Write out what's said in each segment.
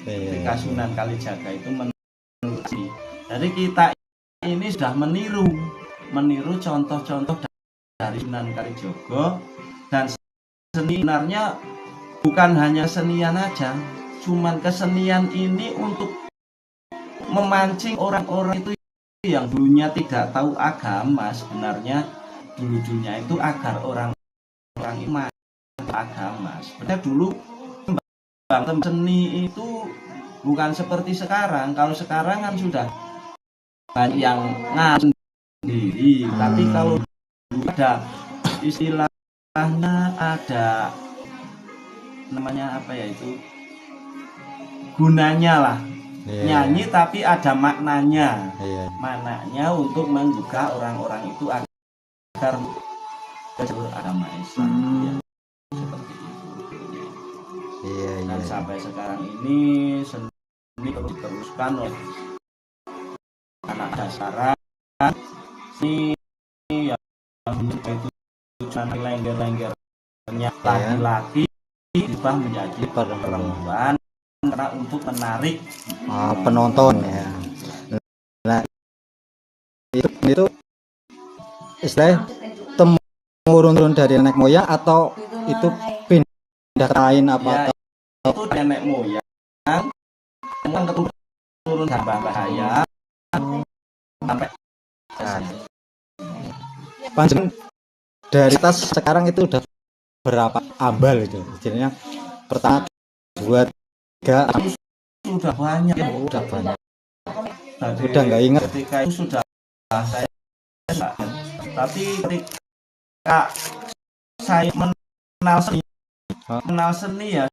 ketika Sunan Kalijaga itu menulis. Jadi kita ini sudah meniru contoh-contoh dari Sunan Kalijaga, dan sebenarnya bukan hanya senian aja, cuman kesenian ini untuk memancing orang-orang itu yang dulunya tidak tahu agama. Sebenarnya dulunya itu agar orang-orang ini masuk agama. Sebenarnya dulu kembang seni itu bukan seperti sekarang. Kalau sekarang kan sudah banyak yang ngaji sendiri, tapi kalau dulu ada istilahnya, ada namanya apa ya, itu gunanya lah, nyanyi tapi ada maknanya, maknanya untuk menggugah orang-orang itu agar agama Islam, ya, seperti itu. Dan sampai sekarang ini seni terus diteruskan oleh anak dasaran ini yang itu lengger-lenggernya laki-laki diubah menjadi perempuan karena untuk menarik penonton ya. Nah, itu istilah temurun dari nenek moyang atau itu pindah lain apa? Ya, itu nenek moyang yang turun dari bahaya sampai panjang dari atas sekarang itu udah berapa ambal itu? Jadinya pertama 2 3 sudah banyak, udah banyak. Tadi, udah nggak ingat ketika itu sudah saya tapi ketika saya mengenal seni ya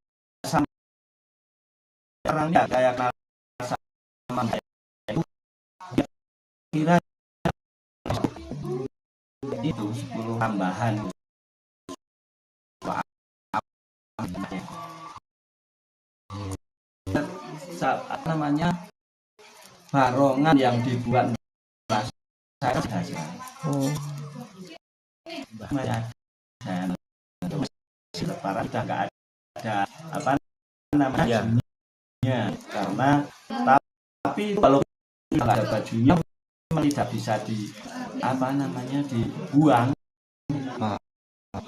sekarang ya kayak sama itu kira itu 10 tambahan apa namanya, barongan yang dibuat saya saja. Lebaran sudah nggak ada apa namanya bajunya, karena tapi kalau nggak ada bajunya tidak bisa di apa namanya dibuang.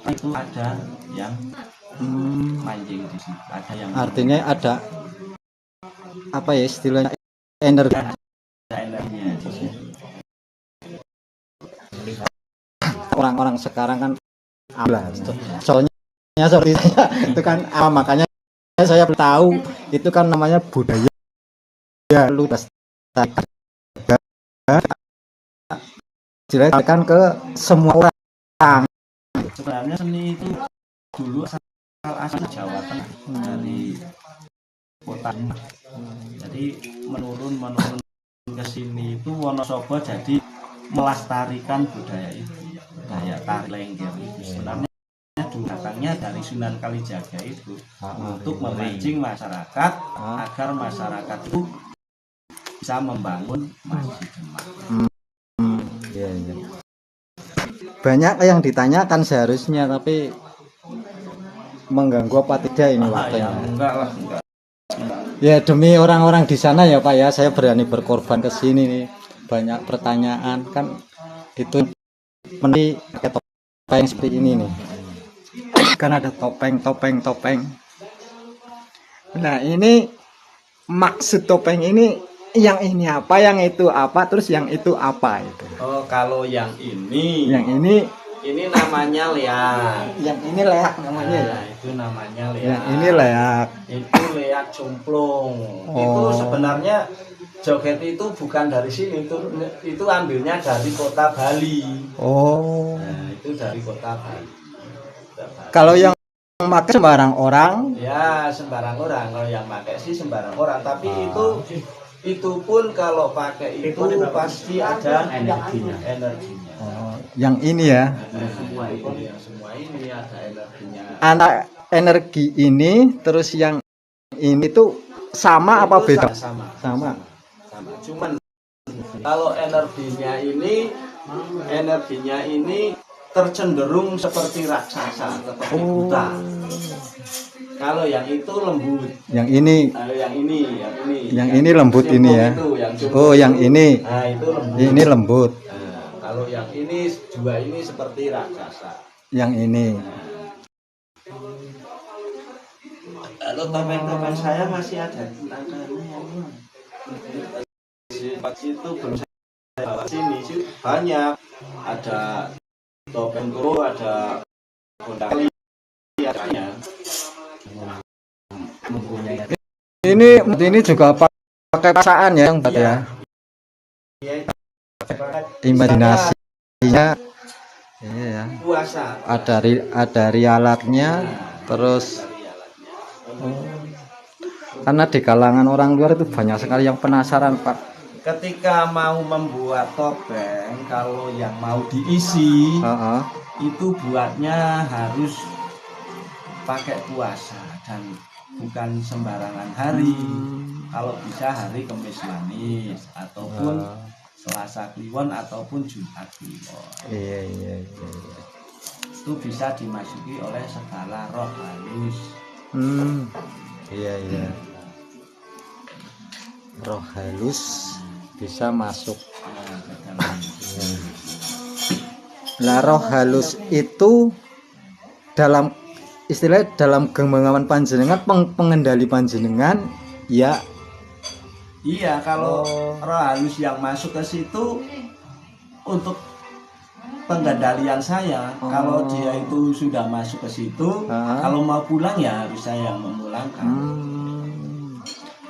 Itu ada yang mancing di sini, ada yang artinya ada apa ya istilahnya energi, energinya di sini. Orang-orang sekarang kan soalnya seperti saya itu kan makanya saya tahu itu kan namanya budaya ya, lu jelaskan ke semua orang. Sebenarnya seni itu dulu asal Jawa Tengah, dari kota. Jadi menurun ke sini itu Wonosobo jadi melestarikan budaya itu, budaya tari lengger itu. Sebenarnya datangnya dari Sunan Kalijaga itu untuk memancing masyarakat agar masyarakat itu bisa membangun masjid. Banyak yang ditanyakan seharusnya, tapi mengganggu apa tidak ini waktunya? Enggak lah. Ya demi orang-orang di sana ya Pak ya, saya berani berkorban ke sini nih. Banyak pertanyaan kan, itu meni pakai topeng seperti ini nih. Kan ada topeng. Nah ini maksud topeng ini, yang ini apa, yang itu apa, terus yang itu apa itu? Oh, kalau yang ini namanya leak. Yang ini leak namanya ya? Itu namanya leak. Yang ini leak. Itu leak cumplung. Itu sebenarnya joget itu bukan dari sini, itu ambilnya dari kota Bali. Nah, itu dari kota Bali. Kalau yang pakai sembarang orang? Ya, sembarang orang. Kalau yang pakai sih sembarang orang, tapi itu pun kalau pakai itu pasti ada energinya. Yang ini ya. Semua ini ada energinya. Anak energi ini terus yang ini tuh sama apa beda? Sama. Cuman kalau energinya ini tercenderung seperti raksasa, seperti buta. Kalau yang itu lembut. Yang ini. Kalau yang ini. Yang ini lembut ini ya. Oh, yang ini. Nah, itu lembut. Ini lembut. Nah, kalau yang ini dua ini seperti raksasa. Yang ini. Kalau topeng-topeng saya masih ada tangannya. Pas itu belum saya bawa sini sih banyak. Ada topeng guru, ada kondali, adanya. Ini juga pakai perasaan ya, yang ya. Imajinasinya. Iya ya. Puasa. Ada rialatnya, terus karena di kalangan orang luar itu banyak sekali yang penasaran, Pak. Ketika mau membuat topeng, kalau yang mau diisi, itu buatnya harus pakai puasa dan bukan sembarangan hari. Kalau bisa hari Kamis Manis ataupun Selasa Kliwon ataupun Jumat Kliwon. Iya. Itu bisa dimasuki oleh segala roh halus. Iya. Roh halus bisa masuk. Lah roh halus itu dalam istilah dalam genggaman panjenengan, pengendali panjenengan ya. Iya, kalau roh halus yang masuk ke situ untuk pengendalian saya. Kalau dia itu sudah masuk ke situ, kalau mau pulang ya harus saya yang memulangkan.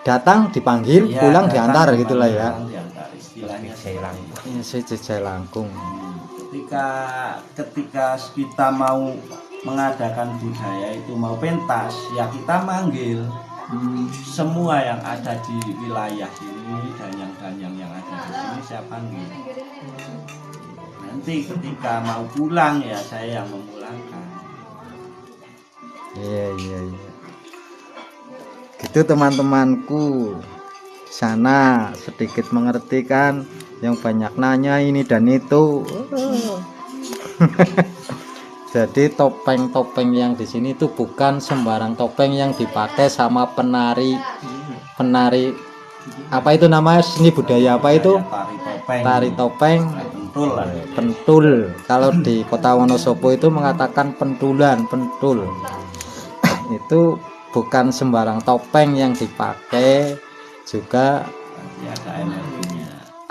Datang dipanggil, ya, pulang diantar gitulah ya. Diantar, istilahnya jejak langkung. Ketika kita mau mengadakan budaya itu mau pentas, ya kita manggil semua yang ada di wilayah ini, danyang-danyang yang ada di sini saya panggil. Nanti ketika mau pulang ya saya yang memulangkan. Iya. Gitu teman-temanku sana sedikit mengerti kan, yang banyak nanya ini dan itu. Jadi topeng-topeng yang di sini itu bukan sembarang topeng yang dipakai sama penari apa itu namanya, seni budaya apa itu? Tari topeng. Pentul. Kalau di Kota Wonosobo itu mengatakan pentul. Itu bukan sembarang topeng yang dipakai, juga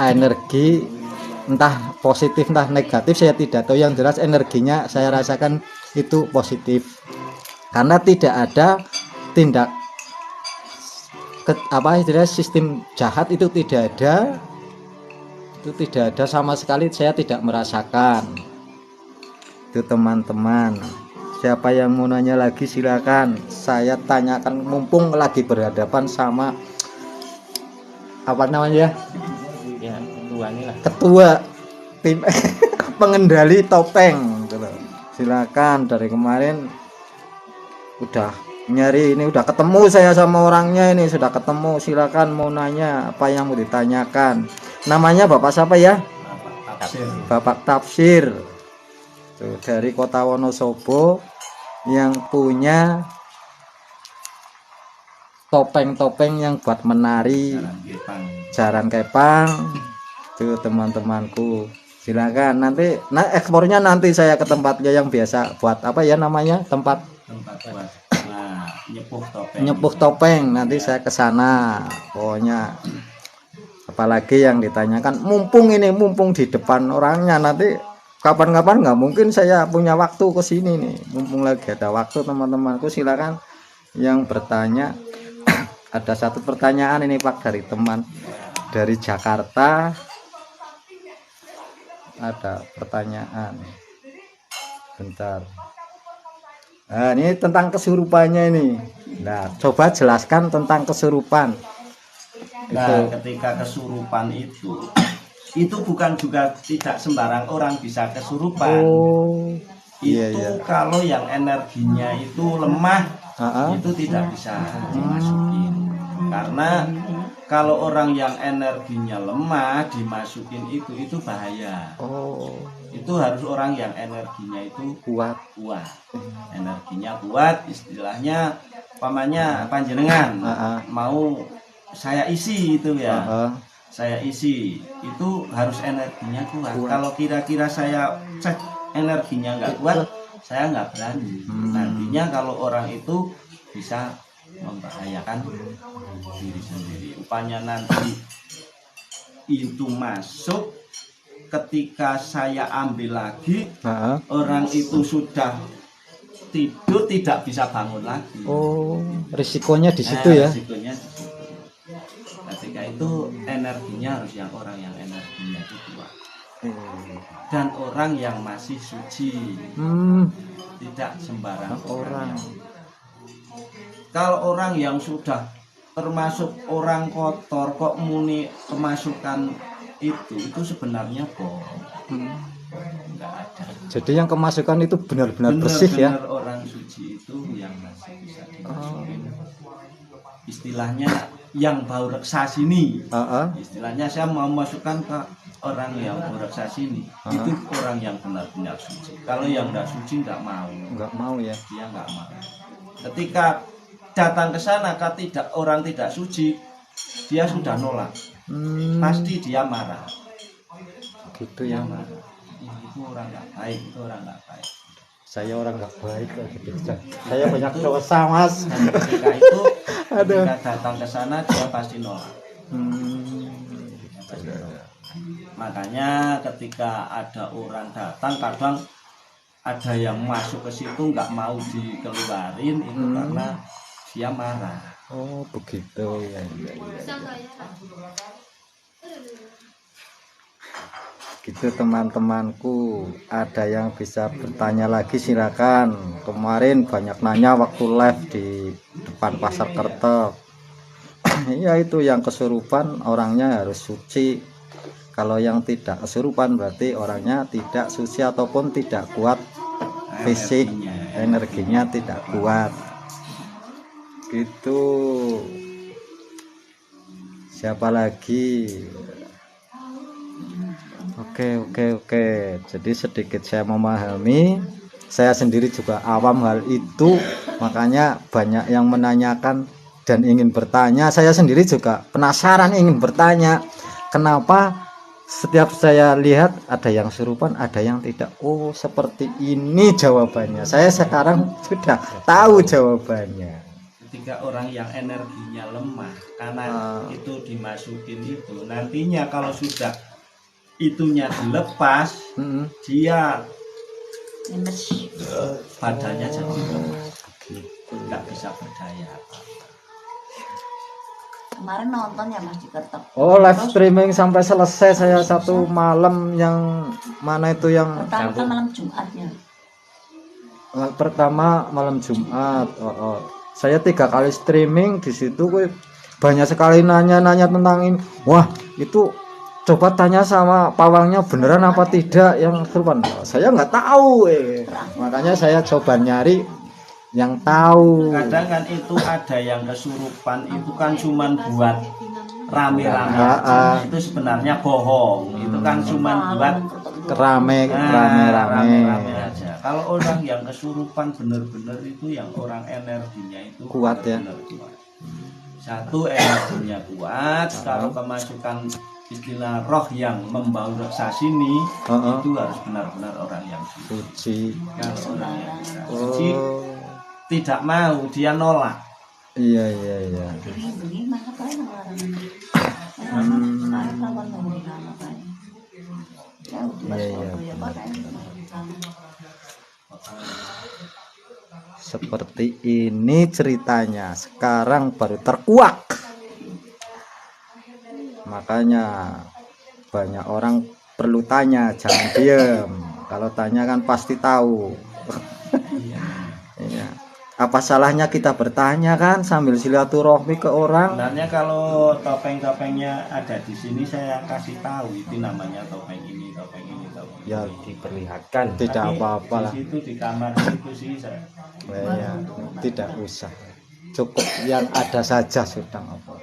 energi entah positif entah negatif saya tidak tahu, yang jelas energinya saya rasakan itu positif karena tidak ada tindak sistem jahat itu tidak ada sama sekali, saya tidak merasakan itu teman-teman. Siapa yang mau nanya lagi silakan, saya tanyakan mumpung lagi berhadapan sama apa namanya ya, ketua tim pengendali topeng gitu. Silakan, dari kemarin udah nyari, ini udah ketemu saya sama orangnya, ini sudah ketemu. Silakan mau nanya apa yang mau ditanyakan. Namanya Bapak siapa ya? Bapak Tafsir. Tuh, dari Kota Wonosobo yang punya topeng-topeng yang buat menari jaran kepang. Tuh teman-temanku, silakan nanti ekspornya nanti saya ke tempatnya yang biasa buat apa ya namanya, tempat buat nyepuh topeng. Nanti saya ke sana pokoknya. Apalagi yang ditanyakan, mumpung di depan orangnya, nanti kapan-kapan nggak mungkin saya punya waktu ke sini nih, mumpung lagi ada waktu teman-temanku. Silakan yang bertanya. Ada satu pertanyaan ini Pak dari teman dari Jakarta, ada pertanyaan bentar. Nah, ini tentang kesurupannya ini. Nah, coba jelaskan tentang kesurupan. Nah, ketika kesurupan itu bukan juga tidak sembarang orang bisa kesurupan. Itu kalau yang energinya itu lemah, itu tidak bisa dimasukin. Karena kalau orang yang energinya lemah dimasukin itu bahaya. Itu harus orang yang energinya itu kuat. Energinya kuat, istilahnya Pamannya panjenengan Heeh. mau saya isi itu ya. Heeh. Saya isi itu harus energinya kuat. Kuat. Kalau kira-kira saya cek energinya nggak kuat, saya nggak berani. Nantinya kalau orang itu bisa membahayakan diri sendiri. Rupanya nanti itu masuk, ketika saya ambil lagi, Heeh. orang itu sudah tidur tidak bisa bangun lagi. Oh, risikonya di situ ya. Risikonya di situ. Ketika itu energinya harus yang orang yang energinya itu kuat dan orang yang masih suci, tidak sembarang orang. Kalau orang yang sudah termasuk orang kotor kok muni kemasukan itu sebenarnya bohong. Enggak ada. Jadi yang kemasukan itu benar-benar bersih ya. Benar orang suci itu yang masih bisa dimasukin. Istilahnya yang bau reksa sini. Istilahnya saya mau masukkan ke orang yang bau reksa sini. Itu orang yang benar-benar suci. Kalau yang tidak suci nggak mau. Nggak mau ya. Dia nggak mau. Ketika datang ke sana orang tidak suci, dia sudah nolak. Pasti dia marah. Gitu ya. Marah. Itu orang nggak baik, itu orang nggak baik. Saya orang nggak baik gitu. Saya banyak dosa mas. Dan ketika itu, ketika datang ke sana dia pasti nolak. Makanya ketika ada orang datang, kadang ada yang masuk ke situ nggak mau dikeluarin itu karena dia marah. Oh begitu ya. Gitu teman-temanku, ada yang bisa bertanya lagi silakan. Kemarin banyak nanya waktu live di depan pasar Kertek. Ya itu yang kesurupan orangnya harus suci. Kalau yang tidak kesurupan berarti orangnya tidak suci ataupun tidak kuat fisik, energinya tidak kuat. Gitu. Siapa lagi? Oke. Jadi sedikit saya memahami. Saya sendiri juga awam hal itu, makanya banyak yang menanyakan dan ingin bertanya. Saya sendiri juga penasaran ingin bertanya. Kenapa setiap saya lihat ada yang serupan, ada yang tidak. Oh, seperti ini jawabannya. Saya sekarang sudah tahu jawabannya. Ketika orang yang energinya lemah karena itu dimasukin itu, nantinya kalau sudah itunya dilepas, dia badannya jadi nggak bisa berdaya. Kemarin nonton ya Mas di Kertek. Oh, live streaming sampai selesai saya satu malam. Yang mana itu yang pertama malam Jumatnya. Pertama malam Jumat. Saya 3 kali streaming di situ. Banyak sekali nanya-nanya tentang ini. Wah, itu coba tanya sama pawangnya beneran apa tidak yang kesurupan. Saya nggak tahu. Makanya saya coba nyari yang tahu. Kadang kan itu ada yang kesurupan itu kan cuman buat rame-rame. Itu sebenarnya bohong. Itu kan cuman buat rame aja. Kalau orang yang kesurupan bener-bener itu yang orang energinya itu kuat ya. Kuat. Satu energinya kuat. Kalau kemasukan istilah roh yang membau reksa sini itu harus benar-benar orang yang suci. Kalau orang yang suci tidak mau, dia nolak. Iya. Seperti ini ceritanya. Sekarang baru terkuak. Makanya banyak orang perlu tanya, jangan diem. Kalau tanya kan pasti tahu. Iya. Apa salahnya kita bertanya kan sambil silaturahmi ke orang? Sebenarnya kalau topeng-topengnya ada di sini saya kasih tahu itu namanya topeng ini, topeng ini, topeng ini. Ya diperlihatkan, tidak apa-apa lah. Di situ di kamar itu sih saya. Ya, tidak usah. Cukup yang ada saja sudah apa.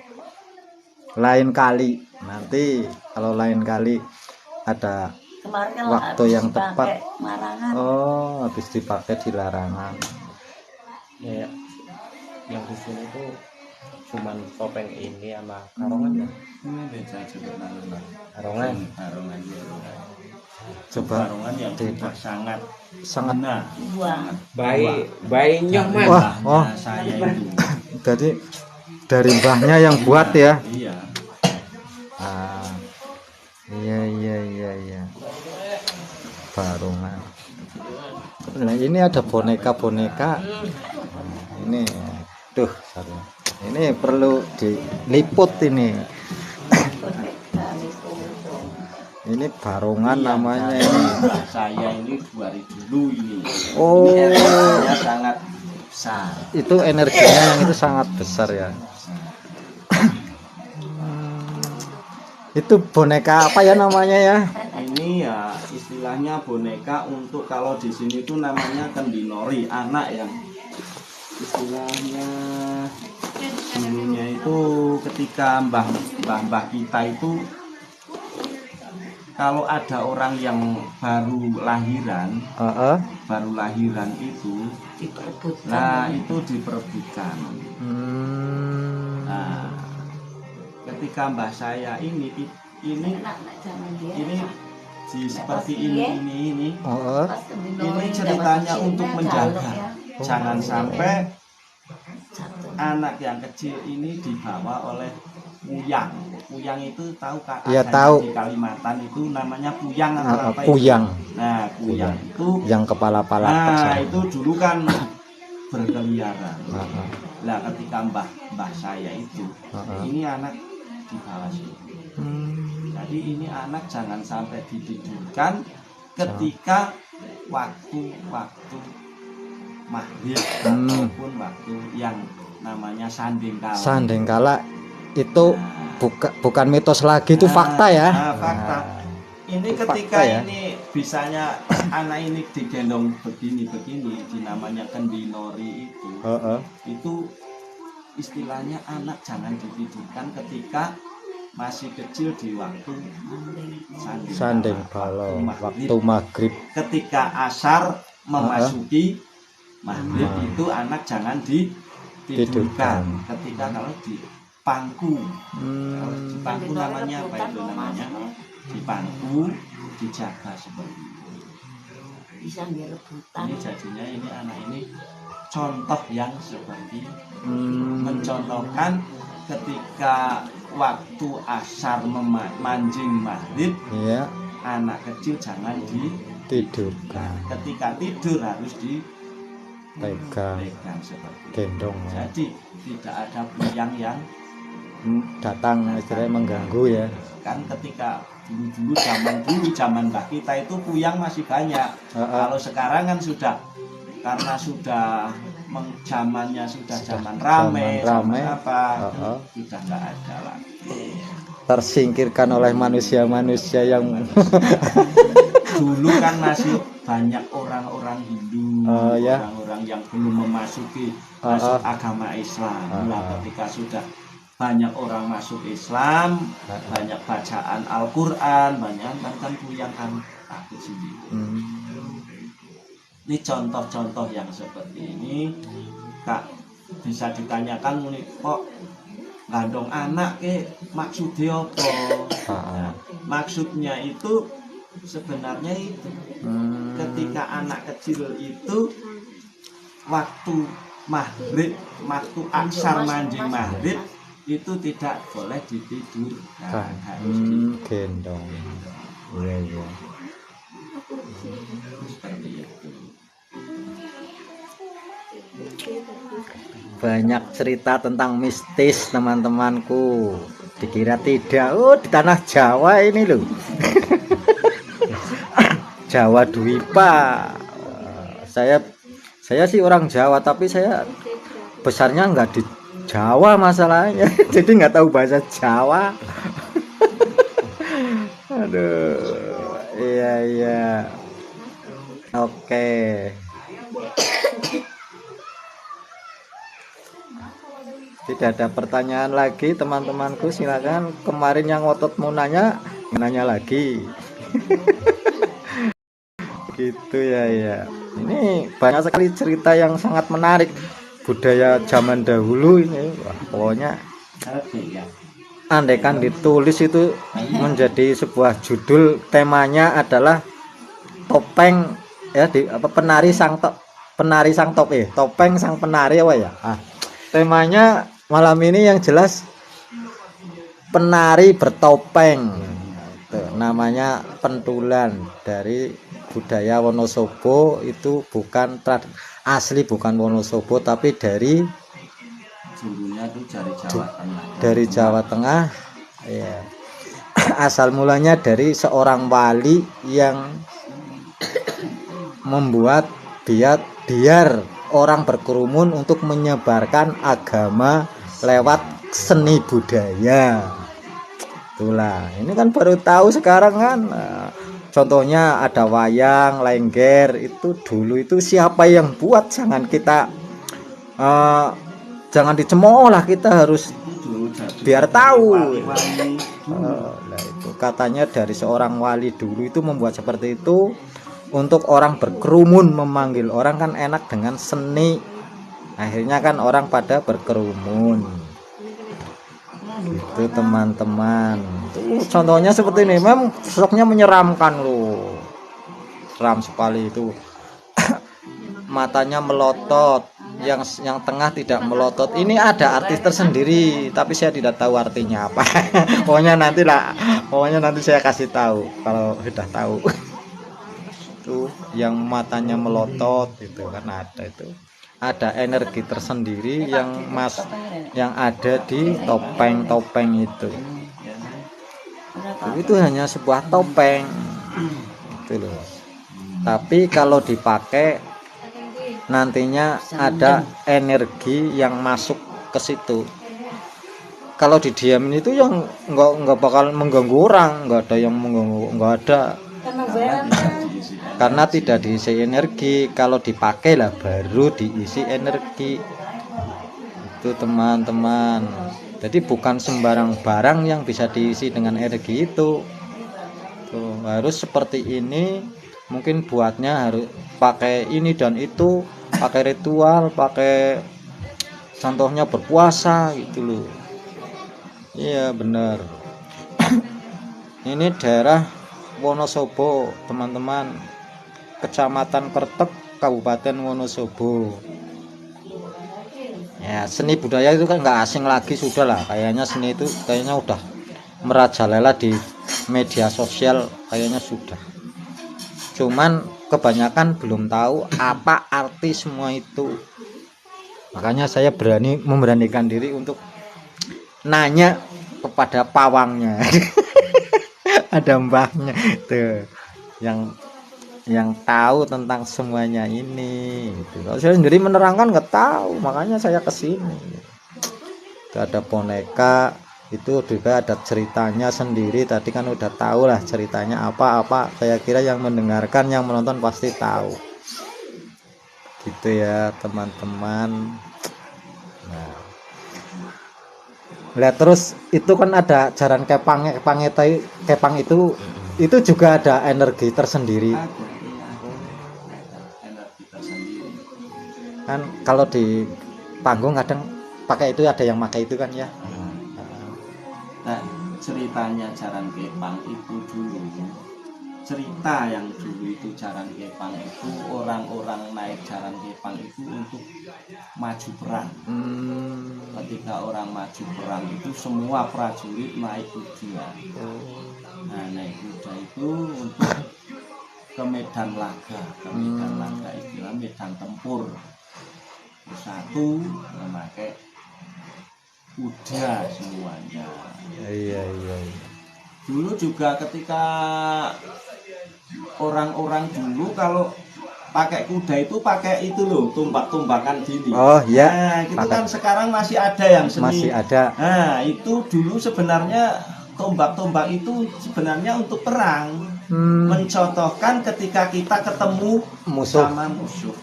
Lain kali nanti kalau lain kali ada waktu yang tepat. Larangan. Oh, habis dipakai di larangan. Ya. Yang di sini tuh cuman topeng ini sama karongan ya. Ini beda juga namanya. Karongan. Barongan ya. Coba Barongan yang sudah sangat sangat. nah, Wah, Bayi nyok mas. Wah, oh. saya itu. Jadi dari mbahnya yang buat ya. Iya. Ah, iya. Barongan. Nah, ini ada boneka-boneka. Ini, tuh, sorry. Ini perlu diliput ini. Ini barongan Iya, namanya saya- ini. Saya ini 2000 dulu ini. Oh. Ini energinya sangat besar. Itu energinya yang itu sangat besar ya. Itu boneka apa ya namanya ya? Ini ya istilahnya boneka untuk kalau di sini tuh namanya kendinori, anak yang istilahnya dulunya itu ketika mbah kita itu kalau ada orang yang baru lahiran itu diperebutkan. nah itu diperebutkan. Hmm. Nah, ketika mbah saya ini Anak-anak zaman dia. ini seperti ini Oh, Pas kendinori ini dapat ceritanya kecilnya, untuk menjaga galak ya. jangan sampai Satu. anak yang kecil ini dibawa oleh puyang. Puyang itu tahu Kak? Iya, Adanya tahu. Di Kalimantan itu namanya puyang atau apa itu? puyang Nah, puyang itu yang kepala-pala nah besar. itu dulu kan berkeliaran. Ah. Nah, ketika mbah saya itu ini anak dibawa sini. Jadi ini anak jangan sampai ditidurkan ketika waktu maghrib maupun waktu yang namanya sandingkala. Sandengkala itu bukan mitos lagi, itu fakta ya. Nah, fakta. Ini Itu ketika fakta ya. ini bisanya anak ini digendong begini dinamanya kendinori itu. Itu istilahnya anak jangan ditidurkan ketika masih kecil di waktu Sandengkala waktu maghrib. ketika asar memasuki maghrib itu anak jangan ditidurkan. Ketika kalau di pangku, kalau di pangku namanya apa itu namanya? Di pangku dijaga seperti itu. Bisa direbutan. Ini jadinya ini anak ini contoh yang seperti mencontohkan ketika waktu asar mancing maghrib, Iya, anak kecil jangan tidurkan, ketika tidur harus dipegang pegang, seperti itu. gendong ya. Jadi tidak ada puyang yang Datang istilahnya mengganggu ya. kan ketika dulu zaman mbah kita itu puyang masih banyak. Kalau sekarang kan sudah karena sudah zamannya sudah zaman rame, zaman apa sudah nggak ada lagi. Tersingkirkan oleh manusia-manusia yang Dulu kan masih banyak orang-orang Hindu, ya. orang-orang yang belum masuk agama Islam. Nah, ketika sudah banyak orang masuk Islam, banyak bacaan Al-Quran, banyak kan puyang kan takut sendiri. Ini contoh-contoh yang seperti ini, Kak, bisa ditanyakan kok ngandong anak maksudnya apa? Nah, maksudnya itu sebenarnya itu ketika anak kecil itu waktu maghrib, waktu aksar manjing maghrib itu tidak boleh ditidurkan, harus gendong. Iya. seperti itu. Banyak cerita tentang mistis teman-temanku. Dikira tidak. Oh, di tanah Jawa ini loh. Jawa Dwipa. Saya sih orang Jawa, tapi saya besarnya nggak di Jawa masalahnya. Jadi nggak tahu bahasa Jawa. Aduh. Iya. Oke. Tidak ada pertanyaan lagi teman-temanku, silakan. Kemarin yang otot mau nanya lagi. Gitu ya. Ini banyak sekali cerita yang sangat menarik budaya zaman dahulu ini, wah, pokoknya ya. andaikan ditulis itu menjadi sebuah judul, temanya adalah topeng ya, di apa, penari sang topeng sang penari apa ya, temanya malam ini yang jelas penari bertopeng. Tuh, namanya pentulan dari budaya Wonosobo. Itu bukan asli bukan Wonosobo, tapi dari Dulunya tuh dari Jawa Tengah. dari Jawa Tengah ya. Asal mulanya dari seorang wali yang membuat biar orang berkerumun untuk menyebarkan agama lewat seni budaya. Itulah, ini kan baru tahu sekarang kan. Contohnya ada wayang, lengger, itu dulu itu siapa yang buat, jangan kita jangan dicemooh lah, kita harus Dulu jadi biar tahu. wali-wali dulu. Nah, itu katanya dari seorang wali dulu itu membuat seperti itu untuk orang berkerumun, memanggil orang kan enak dengan seni. Akhirnya kan orang pada berkerumun. Itu teman-teman. Tuh, contohnya seperti ini, memang sosoknya menyeramkan loh. Seram sekali itu. Matanya melotot, yang tengah tidak melotot. Ini ada artis tersendiri, tapi saya tidak tahu artinya apa. Pokoknya nanti saya kasih tahu kalau sudah tahu. Tuh, yang matanya melotot itu kan ada energi tersendiri yang ada di topeng itu. Itu hanya sebuah topeng itu loh. Tapi kalau dipakai nantinya ada energi yang masuk ke situ. Kalau didiamin itu yang nggak bakal mengganggu orang, nggak ada yang mengganggu, nggak ada. Karena tidak diisi energi. Kalau dipakai lah baru diisi energi. Itu teman-teman. Jadi bukan sembarang barang yang bisa diisi dengan energi itu. Tuh, harus seperti ini. Mungkin buatnya harus pakai ini dan itu, pakai ritual, pakai contohnya berpuasa gitu loh. Iya benar. Ini daerah Wonosobo teman-teman, Kecamatan Kertek, Kabupaten Wonosobo. Ya, seni budaya itu kan nggak asing lagi, sudah lah, kayaknya seni itu kayaknya udah merajalela di media sosial, kayaknya sudah. Cuman kebanyakan belum tahu apa arti semua itu. Makanya saya memberanikan diri untuk nanya kepada pawangnya. Ada mbahnya tuh yang tahu tentang semuanya ini gitu. Kalau saya sendiri menerangkan nggak tahu, makanya saya kesini. Itu ada boneka, itu juga ada ceritanya sendiri. Tadi kan udah tahu lah ceritanya apa. Saya kira yang mendengarkan, yang menonton pasti tahu gitu ya teman-teman. Nah, lihat terus itu kan ada jaran kepang itu juga ada energi tersendiri. Energi tersendiri. Kan kalau di panggung kadang pakai itu, ada yang pakai itu kan ya. Nah, ceritanya jaran kepang itu dulu, cerita yang dulu itu jaran kepang itu, orang-orang naik jaran kepang itu untuk maju perang. Ketika orang maju perang itu semua prajurit naik kuda. Nah, naik kuda itu untuk ke medan laga, istilah medan tempur. Satu memakai kuda semuanya. Iya. Dulu juga ketika orang-orang dulu kalau pakai kuda itu pakai itu loh, tumbak-tumbakan gini. Oh iya. Nah, itu kan sekarang masih ada yang seni. Masih ada. Nah, itu dulu sebenarnya tombak-tombak itu sebenarnya untuk perang. Mencontohkan ketika kita ketemu musuh. sama musuh.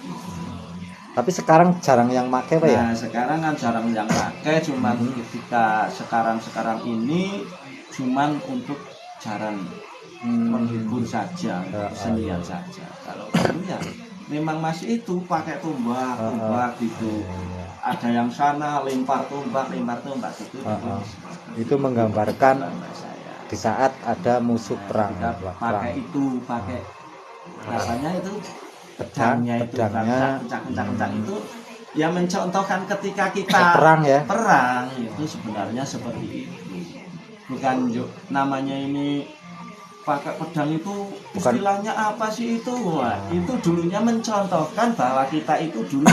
Tapi sekarang jarang yang pakai, Pak ya? Nah, sekarang kan jarang yang pakai, cuman ketika sekarang ini cuman untuk jaran menghibur saja, kesenian saja. Kalau dulu ya memang masih itu pakai tombak gitu. Iya. Ada yang sana lempar tombak gitu. Itu menggambarkan Mbak saya. di saat ada musuh perang, Kita pakai rasanya itu pedangnya kencang itu ya mencontohkan ketika kita perang ya. perang itu sebenarnya seperti itu. Bukan namanya ini pakai pedang itu istilahnya apa sih itu? Wah, itu dulunya mencontohkan bahwa kita itu dulu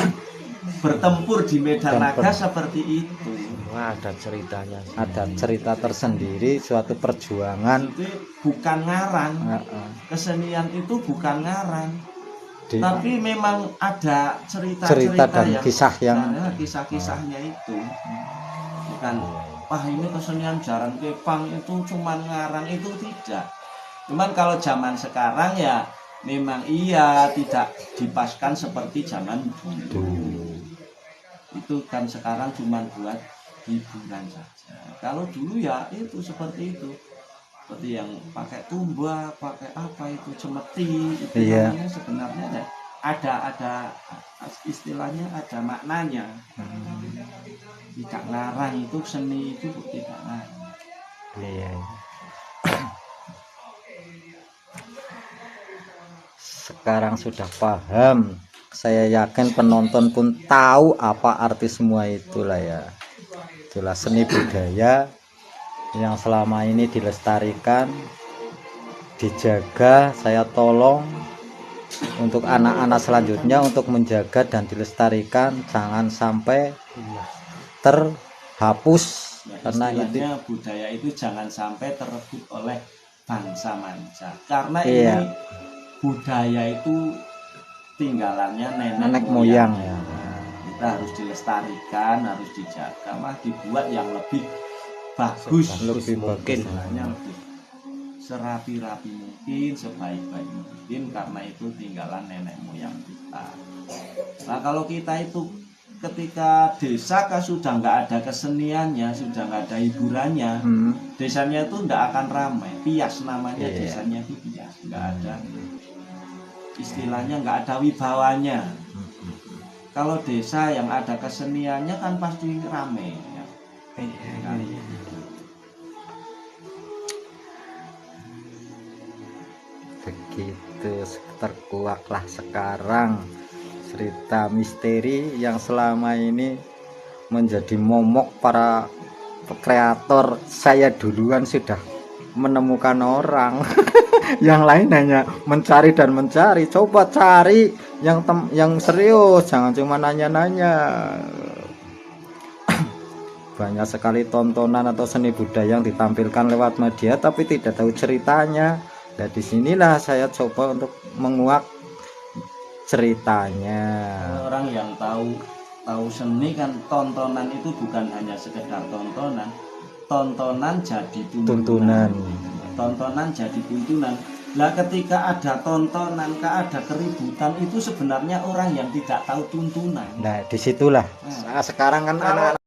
bertempur di medan laga seperti itu. Wah, ada ceritanya. Ada cerita tersendiri, suatu perjuangan. Itu bukan ngarang. Kesenian itu bukan ngarang. Tapi memang ada cerita dan yang kisah yang kisah-kisahnya itu. Bukan wah ini kesenian Jaran Kepang itu cuman ngarang, itu tidak. Cuman kalau zaman sekarang ya memang iya tidak dipaskan seperti zaman dulu. Itu kan sekarang cuman buat hiburan saja. Kalau dulu ya itu seperti itu. Seperti yang pakai tumbak, pakai apa itu cemeti, itu namanya sebenarnya ya, ada istilahnya, ada maknanya. Tidak ngarang, itu seni itu tidak ngarang. Iya. Sekarang sudah paham. Saya yakin penonton pun tahu apa arti semua itulah ya. Itulah seni budaya yang selama ini dilestarikan, dijaga. Saya tolong untuk anak-anak selanjutnya untuk menjaga dan dilestarikan, jangan sampai terhapus. Karena itu budaya itu jangan sampai terebut oleh bangsa manca. Karena ini budaya itu tinggalannya nenek moyang ya. Kita harus dilestarikan, harus dijaga, dibuat yang lebih bagus, lebih mungkin lebih serapi-rapi mungkin, sebaik-baik mungkin, karena itu tinggalan nenek moyang kita. Nah kalau kita itu ketika desa kan sudah nggak ada keseniannya, sudah nggak ada hiburannya, desanya itu nggak akan ramai, pias namanya. Desanya itu pias, nggak ada istilahnya, nggak ada wibawanya. Kalau desa yang ada keseniannya kan pasti ramai ya. Begitu terkuaklah sekarang cerita misteri yang selama ini menjadi momok para kreator. Saya duluan sudah menemukan orang. Yang lain hanya mencari dan mencari. Coba cari yang serius, jangan cuma nanya-nanya. Banyak sekali tontonan atau seni budaya yang ditampilkan lewat media tapi tidak tahu ceritanya. Nah disinilah saya coba untuk menguak ceritanya. Orang yang tahu seni kan, tontonan itu bukan hanya sekedar tontonan. Tontonan jadi tuntunan. Tontonan jadi tuntunan. Lah ketika ada tontonan, ada keributan, itu sebenarnya orang yang tidak tahu tuntunan. Nah disitulah sekarang kan anak-anak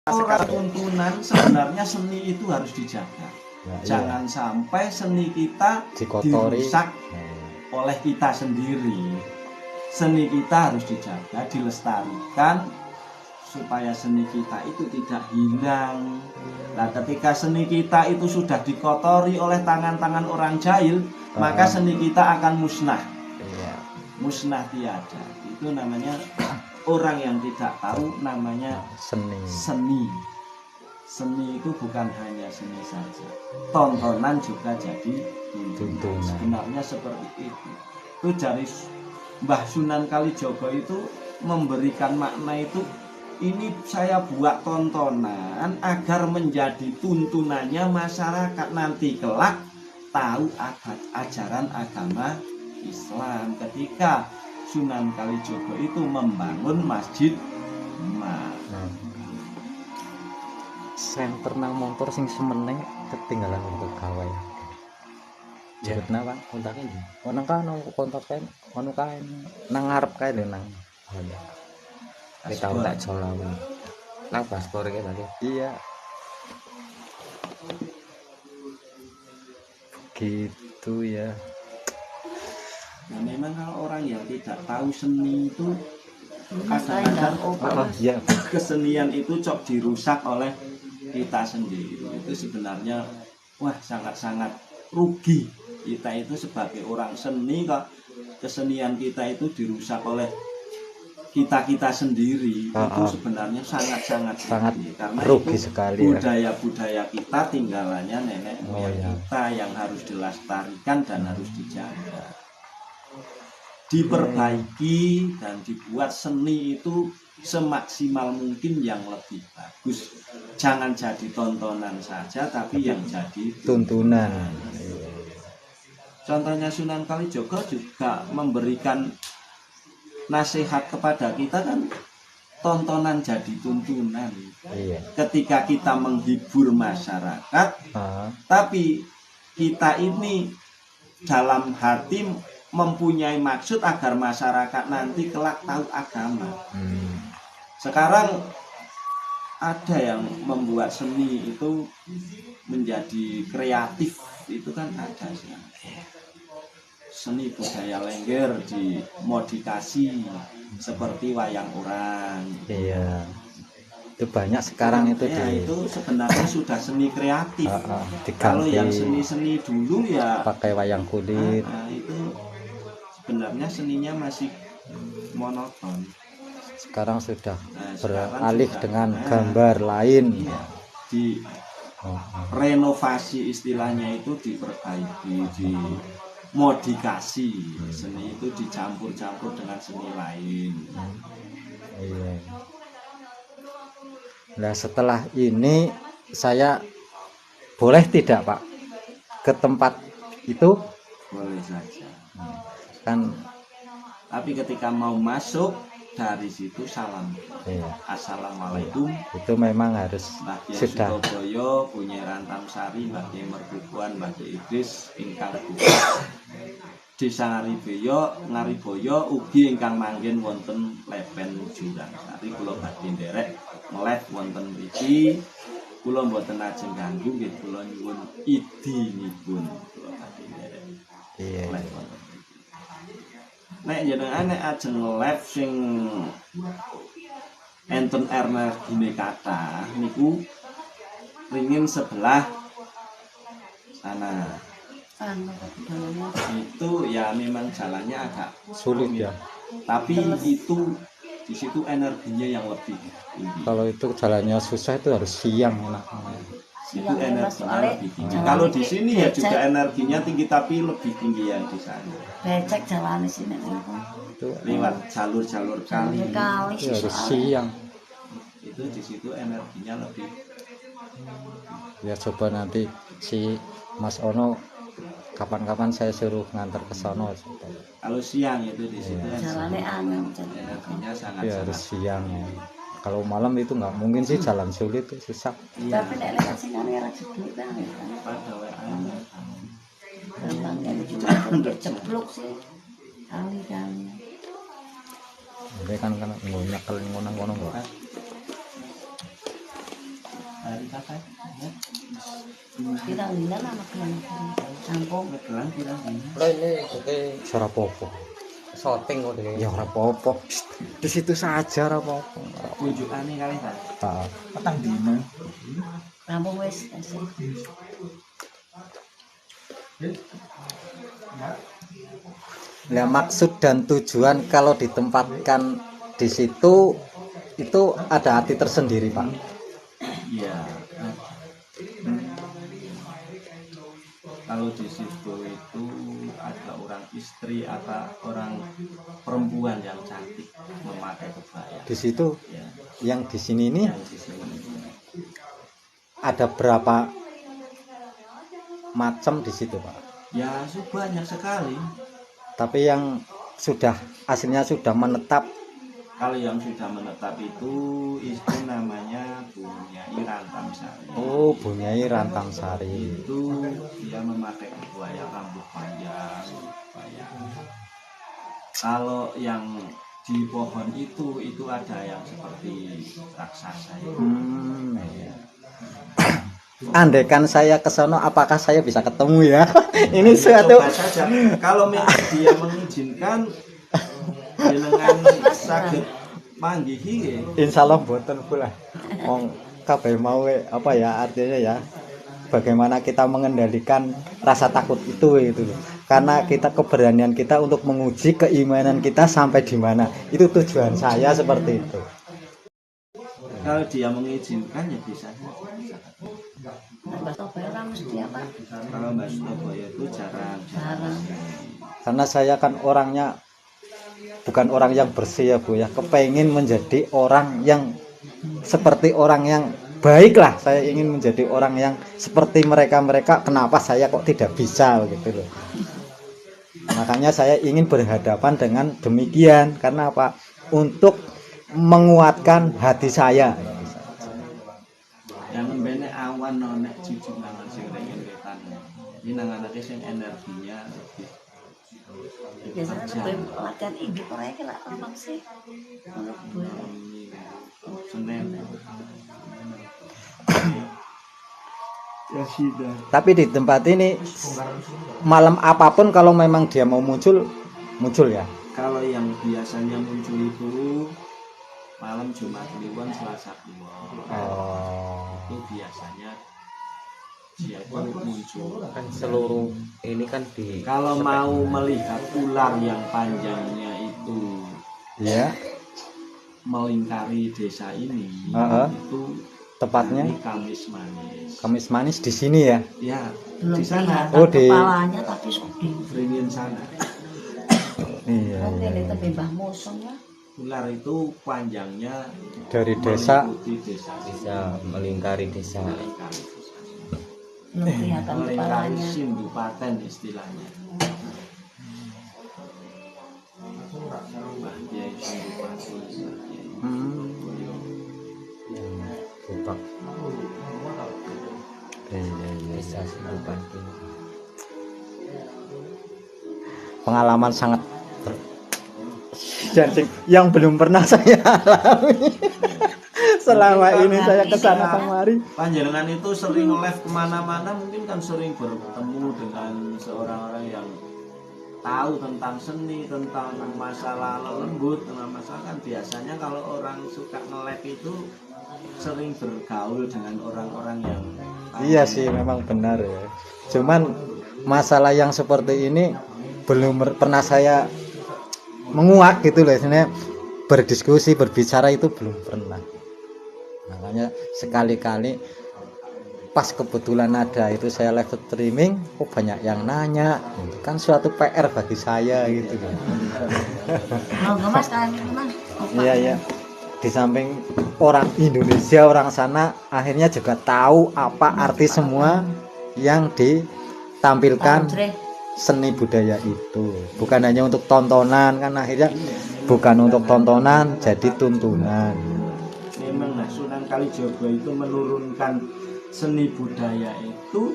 sekarang tuntunan, sebenarnya seni itu harus dijaga. Jangan sampai seni kita dirusak oleh kita sendiri. Seni kita harus dijaga, dilestarikan supaya seni kita itu tidak hilang. Nah ketika seni kita itu sudah dikotori oleh tangan-tangan orang jahil, maka seni kita akan musnah. Musnah tiada. Itu namanya orang yang tidak tahu namanya seni. Seni itu bukan hanya seni saja, tontonan juga jadi tuntunan. Sebenarnya seperti itu. Itu dari Mbah Sunan Kalijogo itu memberikan makna itu, ini saya buat tontonan agar menjadi tuntunannya masyarakat nanti kelak tahu ajaran agama Islam. Ketika Sunan Kalijogo itu membangun Masjid senter nang motor sing semeneng ketinggalan untuk gawe. Jebut napa kontaknya ndi? Ono kan kontaknya ono kae nang ngarep kae lho nang. Kita tak jolawi. Nang paspor iki tadi. Iya. Gitu ya. Nah, memang kalau orang yang tidak tahu seni itu Kadang-kadang Oh, iya. kesenian itu cok dirusak oleh kita sendiri. Itu sebenarnya wah sangat-sangat rugi. Kita itu sebagai orang seni kok kesenian kita itu dirusak oleh kita sendiri. Itu sebenarnya sangat-sangat Sangat rugi. Karena rugi itu sekali ya. budaya-budaya kita tinggalannya nenek moyang iya. kita yang harus dilestarikan dan harus dijaga, diperbaiki dan dibuat seni itu semaksimal mungkin yang lebih bagus. Jangan jadi tontonan saja, tapi yang jadi Tuntunan. Contohnya Sunan Kalijogo juga memberikan nasihat kepada kita kan, tontonan jadi tuntunan. Iya. Ketika kita menghibur masyarakat, tapi kita ini dalam hati mempunyai maksud agar masyarakat nanti kelak tahu agama. Sekarang ada yang membuat seni itu menjadi kreatif, itu kan ada sih. Seni budaya Lengger dimodifikasi seperti wayang orang. Iya. Itu banyak sekarang itu ya, itu sebenarnya sudah seni kreatif. Kalau yang seni-seni dulu ya pakai wayang kulit. Itu sebenarnya seninya masih monoton. Sekarang sudah beralih dengan gambar lain. Di renovasi istilahnya itu diperbaiki, dimodifikasi. Seni itu dicampur-campur dengan seni lain. Iya. Nah setelah ini saya boleh tidak Pak ke tempat itu? Boleh saja. Kan tapi ketika mau masuk dari situ salam. Iya. Assalamualaikum. Itu memang harus sudah. Sutoboyo, Bunyi Rantam Sari, Bagi Merkubuan, Bagi Idris, ingkang Desa Ngariboyo, ugi ingkang manggen wonten Lepen Jurang Sari. Kula badhe nderek ngeleh wonten mriki. Kula mboten ajeng ganggu nggih, kula nyuwun idinipun. Kula badhe nderek. Iya. Nek jenengan nek ajeng live sing enten energine kathah niku ringin sebelah sana. Itu ya memang jalannya agak sulit ya. Tapi itu di situ energinya yang lebih tinggi. Kalau itu jalannya susah itu harus siang enak. Itu energinya lebih tinggi. Kalau di sini ya juga energinya tinggi tapi lebih tinggi yang di sana. Becek jalan di sini Itu lewat jalur-jalur kali. Itu harus siang. Itu di situ energinya lebih. Ya coba nanti si Mas Ono kapan-kapan saya suruh ngantar ke sono. Kalau siang itu di situ jalannya angin, energinya sangat. Ya harus siang. Kalau malam itu nggak mungkin sih, jalan sulit itu susah. Tapi nek lewat sini kan jeblok kan. Pada WA. Gampang kan juga jeblok sih. Kali-kali. Ini kan nyekel ngono kok. Hari kakak. Kita lihat anak kampung. Kebetulan kita ini. Lah ini oke Suara popo. shooting kok deh. Ya ora popo. Di situ saja ora popo. Tunjukane kali Pak. Heeh. Petang dino. Kampung wis. Nah, maksud dan tujuan kalau ditempatkan di situ itu ada arti tersendiri, Pak. Iya. Kalau di situ itu ada orang istri atau orang perempuan yang cantik memakai kebaya. Di situ Ya, yang di sini ini yang di sini. ada berapa macam di situ, Pak? Ya, banyak sekali. Tapi yang sudah aslinya sudah menetap. Kalau yang sudah menetap itu namanya Bunyai Rantam Sari. Oh, Bunyai Rantam Sari. Itu dia memakai kebaya rambut panjang. Kalau yang di pohon itu ada yang seperti raksasa. Iya. Andaikan saya ke sono, apakah saya bisa ketemu ya? Ini suatu Coba saja kalau memang dia mengizinkan jenengan saged manggihi insya Allah boten pula. Wong kabeh mau apa ya artinya ya? Bagaimana kita mengendalikan rasa takut itu gitu loh. Karena kita keberanian kita untuk menguji keimanan kita sampai di mana. Itu tujuan saya seperti itu. kalau dia mengizinkan ya bisa. Mbak Tobela mesti apa? Kalau Mbak Surabaya itu jarang. Jarang. Karena saya kan orangnya bukan orang yang bersih ya Bu ya. Kepengen menjadi orang yang seperti orang yang baiklah. Saya ingin menjadi orang yang seperti mereka-mereka. Kenapa saya kok tidak bisa begitu loh. Makanya saya ingin berhadapan dengan demikian. Karena apa? Untuk menguatkan hati saya. Yang mbene awan nek jujur nang sing pengen wetan. Ini nang anake sing energinya lebih. Biasanya lebih latihan ini proyek lah memang sih. Menurut gue. Senin. Ya sudah. Tapi di tempat ini malam apapun kalau memang dia mau muncul ya. Kalau yang biasanya muncul itu malam Jumat Kliwon, Selasa Kliwon. Itu biasanya dia itu muncul. Kan seluruh ini kan di Kalau mau melihat ular yang panjangnya itu Ya, melingkari desa ini, itu tepatnya hari Kamis Manis. Kamis Manis di sini ya. Ya, Belum di sana. kelihatan Oh, di- kepalanya tapi sudah. Beringin sana. Iya, Nanti iya. lihat bebah musuh ya. Ular itu panjangnya Dari desa meliputi desa bisa melingkari desa. melingkari desa. Belum kelihatan Melingkari kepalanya. Sindupaten istilahnya. Mbah Kiai Sindupaten. Bubak Iya. desa Sindupaten. Pengalaman sangat yang belum pernah saya alami. Selama ini saya kesana kemari. Panjenengan itu sering live kemana-mana, mungkin kan sering bertemu dengan seorang orang yang tahu tentang seni, tentang masalah lembut, tentang masalah kan biasanya kalau orang suka nge-live itu sering bergaul dengan orang-orang yang tahu. Iya sih, memang benar ya. Cuman masalah yang seperti ini belum pernah saya menguak gitu loh. Sebenarnya berdiskusi, berbicara itu belum pernah. Makanya sekali-kali pas kebetulan ada itu saya live streaming, kok banyak yang nanya. Itu kan suatu PR bagi saya gitu. Mau nggak mas kalian mas? Iya ya. Di samping orang Indonesia, orang sana akhirnya juga tahu apa arti semua yang ditampilkan seni budaya itu. Bukan hanya untuk tontonan kan, akhirnya bukan untuk tontonan jadi tuntunan. Memang Sunan Kalijaga itu menurunkan seni budaya itu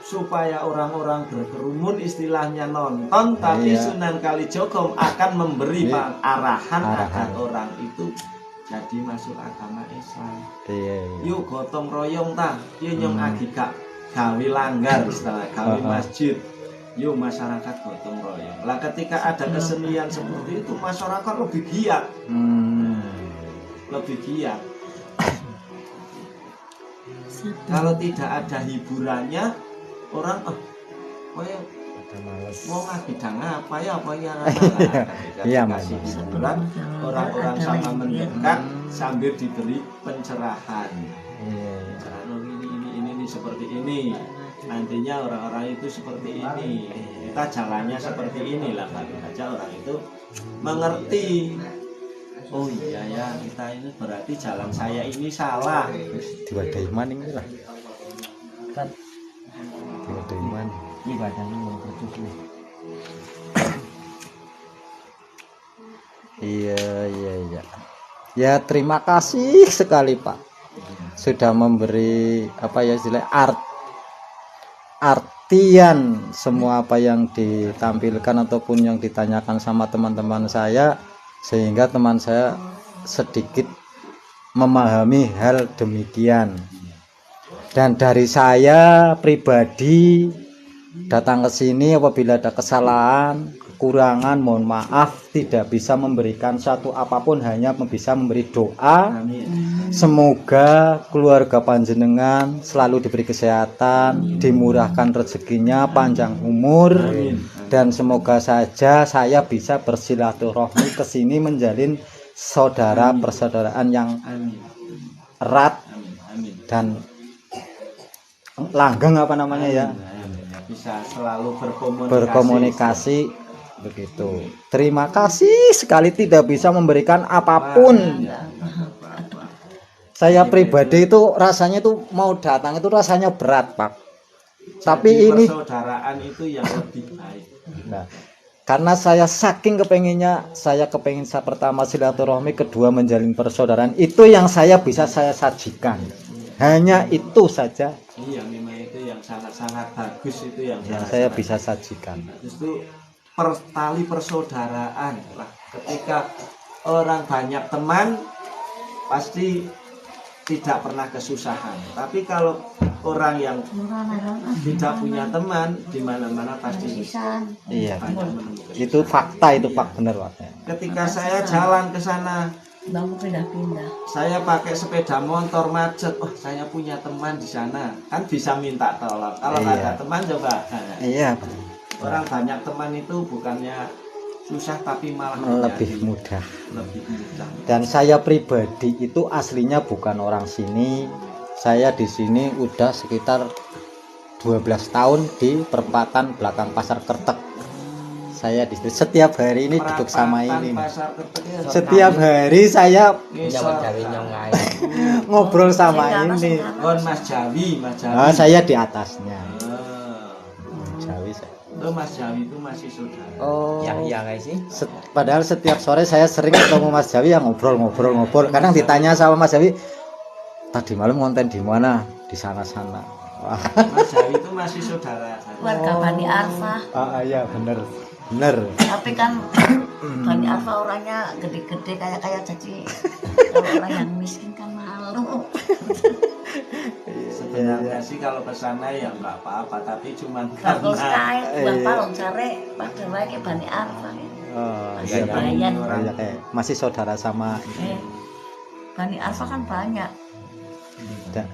supaya orang-orang berkerumun istilahnya nonton, tapi Iya. Sunan Kalijaga akan memberi Iya. arahan agar Arahan. orang itu jadi masuk agama Islam. Iya. Yuk gotong royong ta, yuk nyong agi gak gawe langgar istilah gawe masjid. Yuk masyarakat gotong royong. Lah ketika ada kesenian seperti itu masyarakat lebih giat, lebih giat. Kalau tidak ada hiburannya, orang kayak Ada males. mau ngabidang apa ya Iya, kasih Mas. hiburan, orang-orang sama mendekat sambil diberi pencerahan. Iya. Pencerahan, oh, ini seperti ini. Nantinya orang-orang itu seperti ini. Kita jalannya seperti inilah, baru saja orang itu mengerti. Oh iya ya, kita ini berarti jalan saya ini salah. Diwadahi maning lah. Kan Diwadahi maning. ini badannya mau bercuci. Iya. Ya terima kasih sekali Pak. Sudah memberi apa ya istilah artian semua apa yang ditampilkan ataupun yang ditanyakan sama teman-teman saya, sehingga teman saya sedikit memahami hal demikian. Dan dari saya pribadi datang ke sini apabila ada kesalahan, kekurangan, mohon maaf, tidak bisa memberikan satu apapun, hanya bisa memberi doa. Amin. Semoga keluarga panjenengan selalu diberi kesehatan, dimurahkan rezekinya, panjang umur. Amin. Dan semoga saja saya bisa bersilaturahmi ke sini menjalin saudara persaudaraan yang Amin. erat Amin. Amin. dan langgeng apa namanya ya, Bisa selalu berkomunikasi begitu. Terima kasih sekali, tidak bisa memberikan apapun. Saya pribadi itu rasanya itu mau datang itu rasanya berat, Pak. Tapi ini persaudaraan itu yang lebih baik. nah, karena saya saking kepenginnya, saya kepengin pertama silaturahmi, kedua menjalin persaudaraan, itu yang saya bisa saya sajikan. Hanya itu saja Iya, memang itu yang sangat-sangat bagus, itu yang saya bisa sajikan. Justru tali persaudaraan lah. Ketika orang banyak teman pasti tidak pernah kesusahan. Tapi kalau orang yang tidak punya teman, di mana-mana pasti Iya, banyak menemukan. itu fakta, itu Pak, benar Pak. Ketika saya jalan ke sana, pindah-pindah. saya pakai sepeda motor macet, oh saya punya teman di sana, kan bisa minta tolong. Kalau nggak ada teman coba. Iya, Orang banyak teman itu bukannya susah tapi malah lebih mudah. lebih mudah. Dan saya pribadi itu aslinya bukan orang sini. Saya di sini udah sekitar 12 tahun di perempatan belakang Pasar Kertek. Saya di situ setiap hari ini duduk sama ini. Setiap hari saya ngobrol sama ini. Mas Jawi, Mas Jawi. Ah, saya di atasnya. Jawi saya. Oh, Mas Jawi itu masih saudara. Oh. Iya guys sih. Padahal setiap sore saya sering ketemu Mas Jawi, yang ngobrol. Kadang ditanya sama Mas Jawi, tadi malam konten di mana? Di sana-sana. Wah. Mas Jawi itu masih saudara. Warga Bani Arfa. Iya bener. Tapi kan Bani Arfa orangnya gede-gede kayak jadi kalau orang yang miskin kan malu. Sebenarnya sih kalau ke sana ya nggak apa-apa, tapi cuman Kalau karena sekali buat palong sare pada wae Bani Arfa. Iya, Bayan. iya, kayak masih saudara sama. Bani Arfa kan banyak.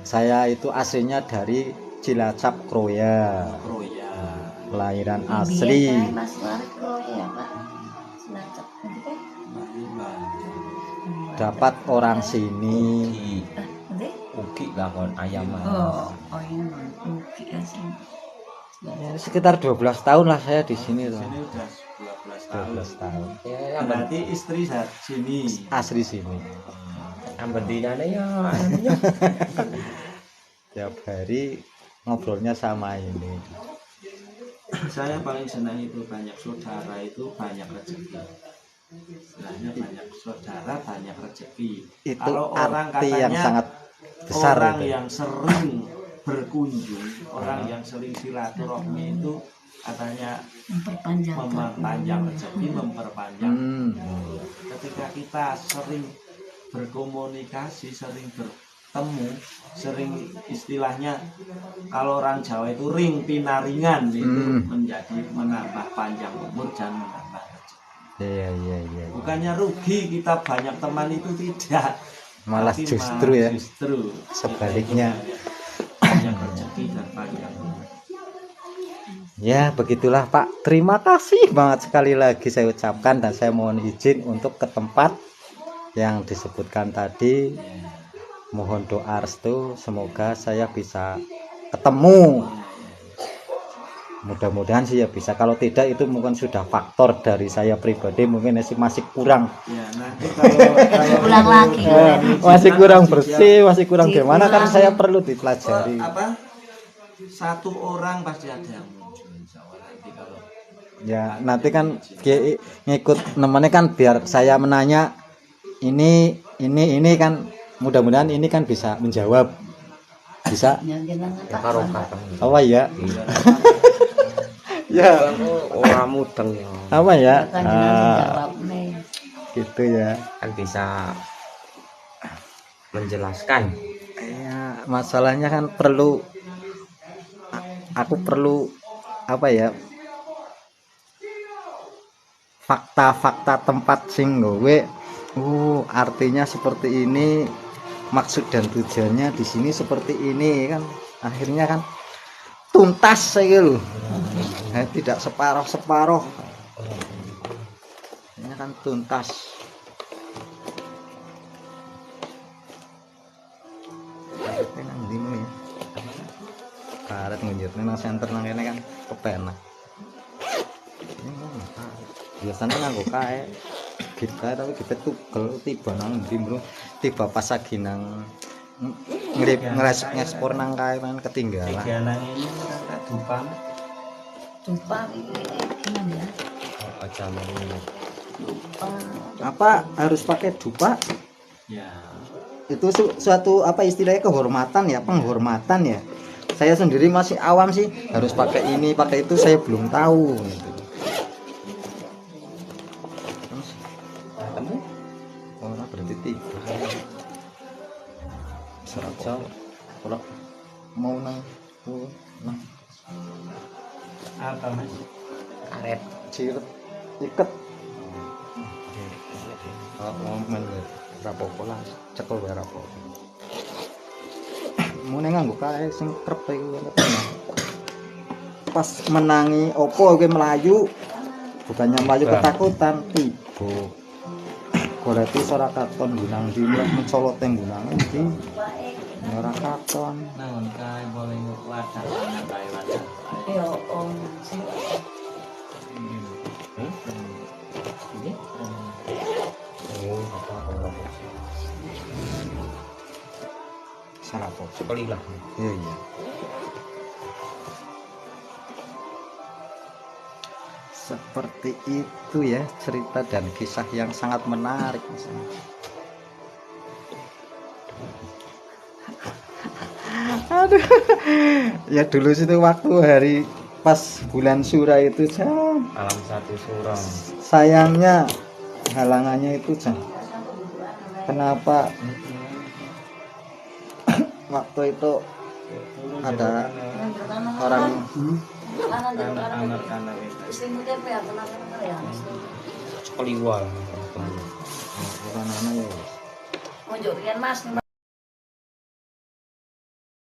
Saya itu aslinya dari Cilacap, Kroya. Kroya. Kelahiran asli. Mas Warik ya Pak. Cilacap kan. Dapat orang sini. Uki lah kon ayam. Oh iya, Uki ya sih. Ya, sekitar 12 tahun lah saya di sini tuh. Sini udah 12 tahun. 12 tahun. Ya, Berarti istri sini. Asli sini. Ambedinane ya. Tiap hari ngobrolnya sama ini. Saya paling senang itu banyak saudara itu banyak rezeki. Istilahnya banyak saudara banyak rezeki. Itu Kalau orang arti katanya yang sangat besar. orang itu. yang sering berkunjung, orang yang sering silaturahmi itu katanya memperpanjang rezeki, memperpanjang. Ketika kita sering berkomunikasi, sering bertemu, sering istilahnya kalau orang Jawa itu ring pinaringan itu menjadi menambah panjang umur dan menambah rezeki. Iya. Bukannya rugi kita banyak teman itu, tidak. Malah Tapi justru ya. Justru Sebaliknya. Banyak rezeki dan panjang umur. Ya begitulah Pak. Terima kasih banget sekali lagi saya ucapkan, dan saya mohon izin untuk ke tempat yang disebutkan tadi. Mohon doa restu, semoga saya bisa ketemu. Mudah-mudahan sih ya bisa. Kalau tidak itu mungkin sudah faktor dari saya pribadi, mungkin masih kurang. Ya, nanti kalau Ulang lagi. Masih kurang bersih, masih kurang gimana, kan saya perlu dipelajari. apa? Satu orang pasti ada yang muncul, insya Allah nanti kalau Ya nanti kan ngikut namanya kan, biar saya menanya ini kan, mudah-mudahan ini kan bisa menjawab, bisa. Apa ya? Ya. Orang mudeng ya. Apa ya? Gitu ya. Kan bisa menjelaskan. Ya masalahnya kan perlu aku perlu apa ya, fakta-fakta tempat sing nggawe artinya seperti ini, maksud dan tujuannya di sini seperti ini kan, akhirnya kan tuntas saya lho. Tidak separoh-separoh, ini kan tuntas. Nang ndi ya karet ngunjutnya nang center nang kene kan kepenak. Biasanya nganggo kae kita tapi kita tugel tiba nang ndi bro, tiba pas lagi nang ngekspor nang kae kan ketinggalan. Jalan ini kakak dupang. Dupa ini gimana ya? Zaman ini Dupa. Apa harus pakai dupa? Ya. Itu suatu apa istilahnya, kehormatan ya, penghormatan ya. Saya sendiri masih awam sih, harus pakai ini pakai itu saya belum tahu gitu. kamu Orang berarti tiga. seracau Kalau mau nang Apa mas? Karet. ciret iket. Momen rapopo lah, cekel wae rapopo. Mune nganggo kae sing krep iku pas menangi opo kowe melayu, bukannya melayu ketakutan, tiba goleti ora katon gunang di mencolot teng gunang ndi ora katon. Naon kae boleh wadah kae wadah. Ya om sih. Ini Salah apa? sekali lah. Iya iya. Seperti itu ya cerita dan kisah yang sangat menarik. Aduh. Ya dulu situ waktu hari pas bulan Sura itu Alam satu suram. sayangnya halangannya itu kenapa waktu itu ada orang anak-anak itu. Sekali wal. orang anak ya Mau jurian mas.